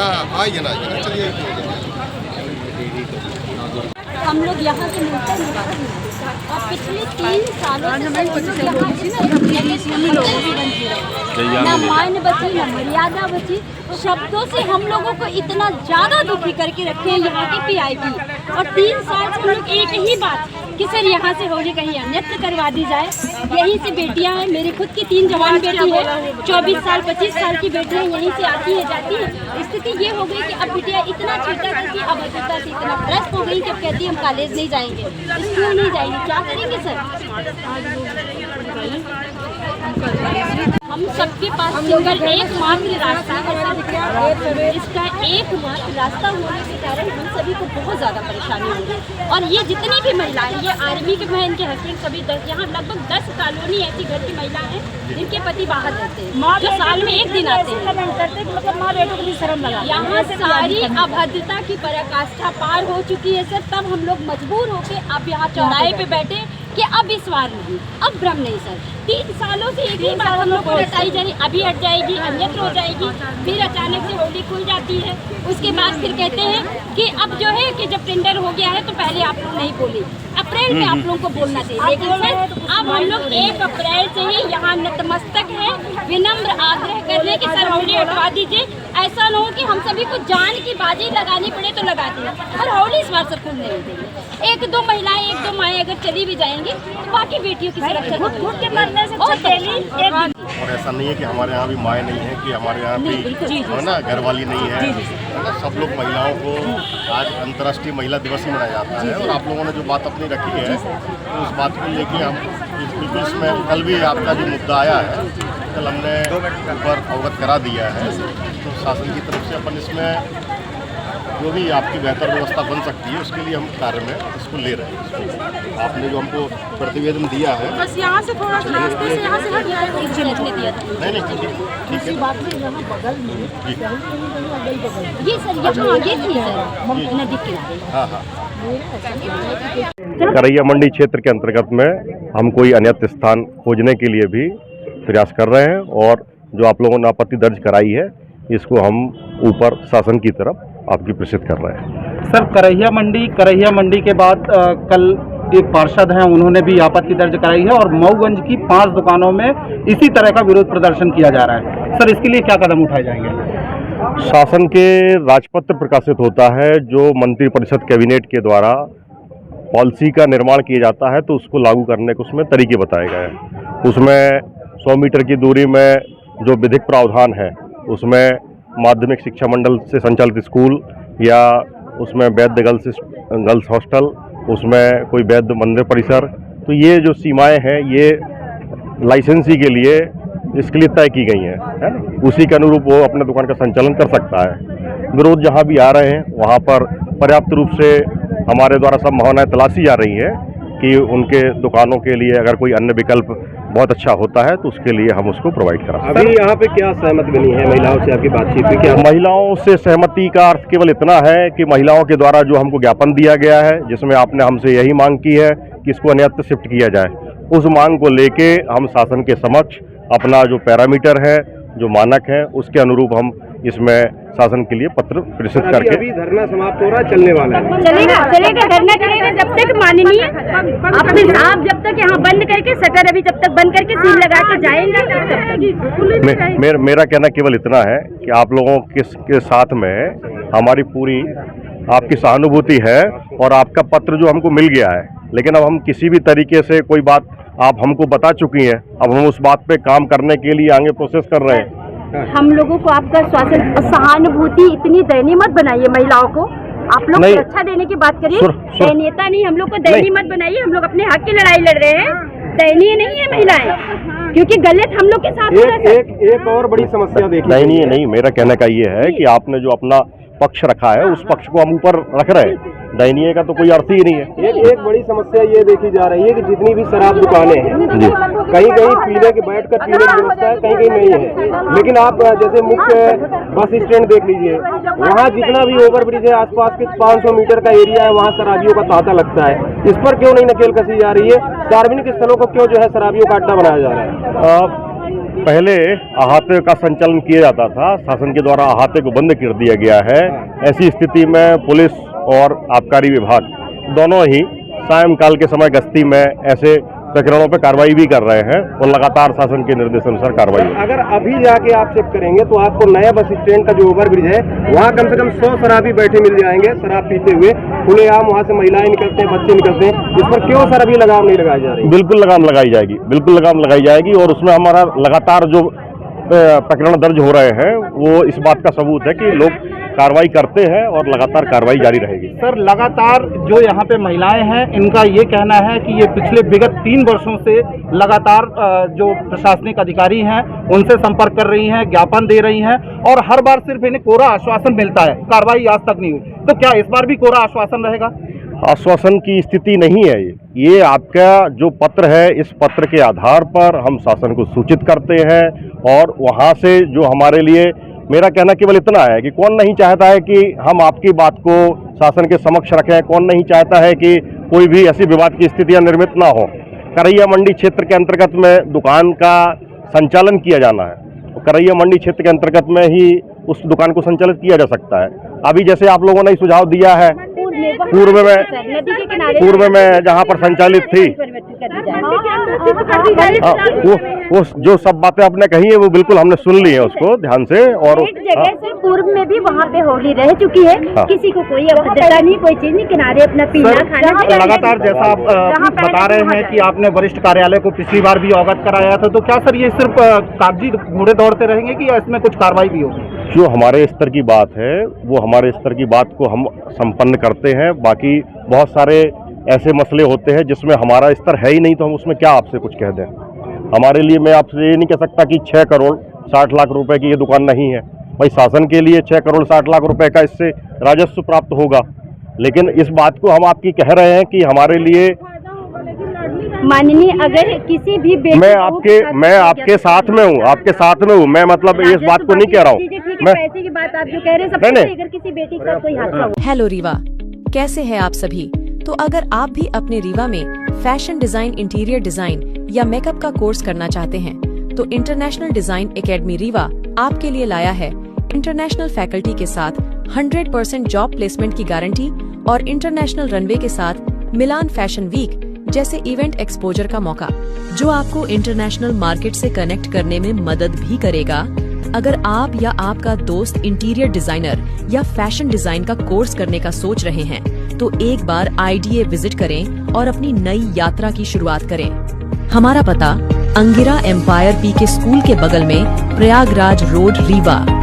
हाँ आइए ना चलिए। हम लोग यहाँ के मिलते हैं और पिछले 3 सालों से न मान बची न मर्यादा बची। शब्दों से हम लोगों को इतना ज़्यादा दुखी करके रखे हैं यहाँ के पीआईबी। और 3 साल से हम लोग एक ही बात कि सर यहाँ से होली कहीं अन्यत्र करवा दी जाए। यहीं से बेटियाँ हैं, मेरी खुद की 3 जवान बेटी है, 24 साल 25 साल की बेटियाँ यहीं से आती है जाती है। स्थिति ये हो गई कि अब बेटियाँ इतना छीटा करती अभद्रता से इतना त्रस्त हो गई कि अब कहती हम कॉलेज नहीं जाएंगे, स्कूल नहीं जाएंगे, क्या करेंगे सर? हम सबके पास सिंगल एकमात्र रास्ता है, इसका एकमात्र रास्ता होने के कारण हम सभी को बहुत ज़्यादा परेशानी हो रही है। और ये जितनी भी महिलाएं, ये आर्मी के बहन के हस्बैंड सभी यहाँ लगभग 10 कॉलोनी ऐसी घर की महिला हैं जिनके पति बाहर रहते हैं, जो साल में 1 दिन आते हैं। मतलब माँ बेटों को भी शर्म लगा। यहाँ सारी अभद्रता की पराकाष्ठा पार हो चुकी है सर। तब हम लोग मजबूर होकर अब यहाँ चौराहे पे बैठे कि अब इस बार नहीं, अब भ्रम नहीं सर। 3 सालों से एक ही बात हम लोग को बताई जा रही, अभी हट जाएगी, अन्यत्र हो जाएगी, फिर अचानक से होली खुल जाती है। उसके बाद फिर कहते हैं कि अब जो है कि जब टेंडर हो गया है तो पहले आप लोग नहीं बोले, अप्रैल में आप लोगों को बोलना चाहिए। लेकिन सर अब हम लोग 1 अप्रैल से ही यहाँ नतमस्तक है, विनम्र आग्रह कर रहे कि सर होली हटवा दीजिए। ऐसा न हो कि हम सभी को जान की बाजी लगानी पड़े तो लगा दें, और होली इस बार सब खुलने नहीं देंगे। 1-2 महिलाएं 1-2 माएँ अगर चली भी जाएंगी तो बाकी बेटियों की सुरक्षा घुट के मरने से और ऐसा नहीं है कि हमारे यहाँ भी माएँ नहीं है, कि हमारे यहाँ भी है ना घरवाली नहीं है ना। सब लोग महिलाओं को आज अंतर्राष्ट्रीय महिला दिवस ही मनाया जाता है। और आप लोगों ने जो बात अपनी रखी है तो उस बात को लेके हम बिल्कुल इसमें कल भी आपका जो मुद्दा आया है कल हमने ऊपर अवगत करा दिया है। तो शासन की तरफ से अपन इसमें जो भी आपकी बेहतर व्यवस्था बन सकती है उसके लिए हम कार्य में इसको ले रहे हैं। आपने जो हमको प्रतिवेदन दिया है बस यहाँ से थोड़ा रास्ते से यहाँ से हट जाए दिया था। नहीं ठीक है बात में यहाँ बगल में ये सर यहाँ आगे थी सर नदी किनारे। हाँ करैया मंडी क्षेत्र के अंतर्गत में हम कोई अन्यत्र स्थान खोजने के लिए भी प्रयास कर रहे हैं। और जो आप लोगों ने आपत्ति दर्ज कराई है इसको हम ऊपर शासन की तरफ आपकी प्रेषित कर रहे हैं। सर करैया मंडी के बाद कल एक पार्षद हैं, उन्होंने भी आपत्ति दर्ज कराई है और मऊगंज की 5 दुकानों में इसी तरह का विरोध प्रदर्शन किया जा रहा है। सर इसके लिए क्या कदम उठाए जाएंगे? शासन के राजपत्र प्रकाशित होता है, जो मंत्रिपरिषद कैबिनेट के द्वारा पॉलिसी का निर्माण किया जाता है तो उसको लागू करने के उसमें तरीके बताए गए हैं। उसमें 100 मीटर की दूरी में जो विधिक प्रावधान है उसमें माध्यमिक शिक्षा मंडल से संचालित स्कूल या उसमें वैद्य गर्ल्स हॉस्टल, उसमें कोई वैद्य मंदिर परिसर, तो ये जो सीमाएं हैं ये लाइसेंसी के लिए इसके लिए तय की गई हैं, है ना। उसी के अनुरूप वो अपने दुकान का संचालन कर सकता है। विरोध जहाँ भी आ रहे हैं वहाँ पर पर्याप्त रूप से हमारे द्वारा संभावनाएं तलाशी जा रही है कि उनके दुकानों के लिए अगर कोई अन्य विकल्प बहुत अच्छा होता है तो उसके लिए हम उसको प्रोवाइड करा। अभी यहाँ पे क्या सहमति बनी है महिलाओं से आपकी बातचीत में? क्या महिलाओं से सहमति का अर्थ केवल इतना है कि महिलाओं के द्वारा जो हमको ज्ञापन दिया गया है जिसमें आपने हमसे यही मांग की है कि इसको अन्यत्र शिफ्ट किया जाए, उस मांग को लेके हम शासन के समक्ष अपना जो पैरामीटर है, जो मानक है, उसके अनुरूप हम इसमें शासन के लिए पत्र प्रेषित करके। अभी धरना समाप्त हो रहा है, चलने वाला है? चलेगा धरना चलेगा जब तक माननीय आप जब तक यहाँ बंद करके शटर अभी जब तक बंद करके सील लगा के जाएंगे। मेरा कहना केवल इतना है कि आप लोगों के साथ में हमारी पूरी आपकी सहानुभूति है और आपका पत्र जो हमको मिल गया है, लेकिन अब हम किसी भी तरीके से कोई बात आप हमको बता चुकी हैं, अब हम उस बात पे काम करने के लिए आगे प्रोसेस कर रहे हैं। हम लोगों को आपका शासन सहानुभूति इतनी दयनीय मत बनाइए। महिलाओं को आप लोग सुरक्षा देने की बात करिए, दयनीयता नहीं, हम लोग को दयनीय मत बनाइए। हम लोग अपने हक की लड़ाई लड़ रहे हैं, दयनीय नहीं है महिलाएं, क्योंकि गलत हम लोग के साथ एक और बड़ी समस्या देखी। दयनीय नहीं, मेरा कहने का ये है कि आपने जो अपना पक्ष रखा है उस पक्ष को हम ऊपर रख रहे हैं, दयनीय का तो कोई अर्थ ही नहीं है। एक बड़ी समस्या ये देखी जा रही है कि जितनी भी शराब दुकानें हैं कहीं पीने के बैठकर पीने की व्यवस्था है, कहीं नहीं है। लेकिन आप जैसे मुख्य बस स्टैंड देख लीजिए, वहाँ जितना भी ओवरब्रिज है आसपास के 500 मीटर का एरिया है, वहाँ शराबियों का तांता लगता है। इस पर क्यों नहीं नकेल कसी जा रही है? सार्वजनिक स्थलों को क्यों जो है शराबियों का अड्डा बनाया जा रहा है? पहले अहाते का संचालन किया जाता था, शासन के द्वारा अहाते को बंद कर दिया गया है। ऐसी स्थिति में पुलिस और आबकारी विभाग दोनों ही सायंकाल के समय गश्ती में ऐसे प्रकरणों पर कार्रवाई भी कर रहे हैं और लगातार शासन के निर्देशानुसार कार्रवाई हो। अगर अभी जाके आप चेक करेंगे तो आपको नया बस स्टैंड का जो ओवरब्रिज है वहाँ कम से कम 100 शराबी बैठे मिल जाएंगे, शराब पीते हुए खुलेआम। वहाँ से महिलाएं निकलते हैं, बच्चे निकलते हैं। इस पर क्यों सर अभी लगाम नहीं लगाई जा रही? बिल्कुल लगाम लगाई जाएगी, बिल्कुल लगाम लगाई जाएगी। और उसमें हमारा लगातार जो प्रकरण दर्ज हो रहे हैं वो इस बात का सबूत है कि लोग कार्रवाई करते हैं और लगातार कार्रवाई जारी रहेगी। सर लगातार जो यहाँ पे महिलाएं हैं इनका ये कहना है कि ये पिछले विगत 3 वर्षों से लगातार जो प्रशासनिक अधिकारी हैं उनसे संपर्क कर रही हैं, ज्ञापन दे रही हैं और हर बार सिर्फ इन्हें कोरा आश्वासन मिलता है, कार्रवाई आज तक नहीं हुई। तो क्या इस बार भी कोरा आश्वासन रहेगा? आश्वासन की स्थिति नहीं है ये आपका जो पत्र है, इस पत्र के आधार पर हम शासन को सूचित करते हैं और वहाँ से जो हमारे लिए, मेरा कहना केवल इतना है कि कौन नहीं चाहता है कि हम आपकी बात को शासन के समक्ष रखें, कौन नहीं चाहता है कि कोई भी ऐसी विवाद की स्थितियां निर्मित ना हो। करैया मंडी क्षेत्र के अंतर्गत में दुकान का संचालन किया जाना है, करैया मंडी क्षेत्र के अंतर्गत में ही उस दुकान को संचालित किया जा सकता है। अभी जैसे आप लोगों ने सुझाव दिया है पूर्व में जहाँ पर संचालित थी, वो जो सब बातें आपने कही है वो बिल्कुल हमने सुन ली है उसको ध्यान से। और एक जगह से पूर्व में भी वहाँ पे होली रह चुकी है, किसी को कोई अभद्रता नहीं, कोई चीज नहीं, किनारे अपना पीना खाना। लगातार जैसा आप बता रहे हैं कि आपने वरिष्ठ कार्यालय को पिछली बार भी अवगत कराया था, तो क्या सर ये सिर्फ कागजी घोड़े दौड़ते रहेंगे कि इसमें कुछ कार्रवाई भी होगी? जो हमारे स्तर की बात है वो हमारे स्तर की बात को हम संपन्न करते हैं। बाकी बहुत सारे ऐसे मसले होते हैं जिसमें हमारा स्तर है ही नहीं, तो हम उसमें क्या आपसे कुछ कह दें। हमारे लिए, मैं आपसे ये नहीं कह सकता कि 6 करोड़ 60 लाख रुपए की ये दुकान नहीं है। भाई शासन के लिए 6 करोड़ 60 लाख रुपए का इससे राजस्व प्राप्त होगा, लेकिन इस बात को हम आपकी कह रहे हैं कि हमारे लिए माननीय, अगर किसी भी मैं आपके साथ में हूँ, आपके साथ में हूँ मैं, मतलब इस बात को नहीं कह रहा हूँ मैं। पैसे की बात आप जो कह रहे हैं सब नहीं, अगर किसी बेटी का कोई हादसा हो। हेलो रीवा, कैसे हैं आप सभी? तो अगर आप भी अपने रीवा में फैशन डिजाइन, इंटीरियर डिजाइन या मेकअप का कोर्स करना चाहते हैं तो इंटरनेशनल डिजाइन एकेडमी रीवा आपके लिए लाया है इंटरनेशनल फैकल्टी के साथ 100% जॉब प्लेसमेंट की गारंटी और इंटरनेशनल रनवे के साथ मिलान फैशन वीक जैसे इवेंट एक्सपोजर का मौका, जो आपको इंटरनेशनल मार्केट से कनेक्ट करने में मदद भी करेगा। अगर आप या आपका दोस्त इंटीरियर डिजाइनर या फैशन डिजाइन का कोर्स करने का सोच रहे हैं तो एक बार IDA विजिट करें और अपनी नई यात्रा की शुरुआत करें। हमारा पता अंगिरा एम्पायर PK स्कूल के बगल में, प्रयागराज रोड, रीवा।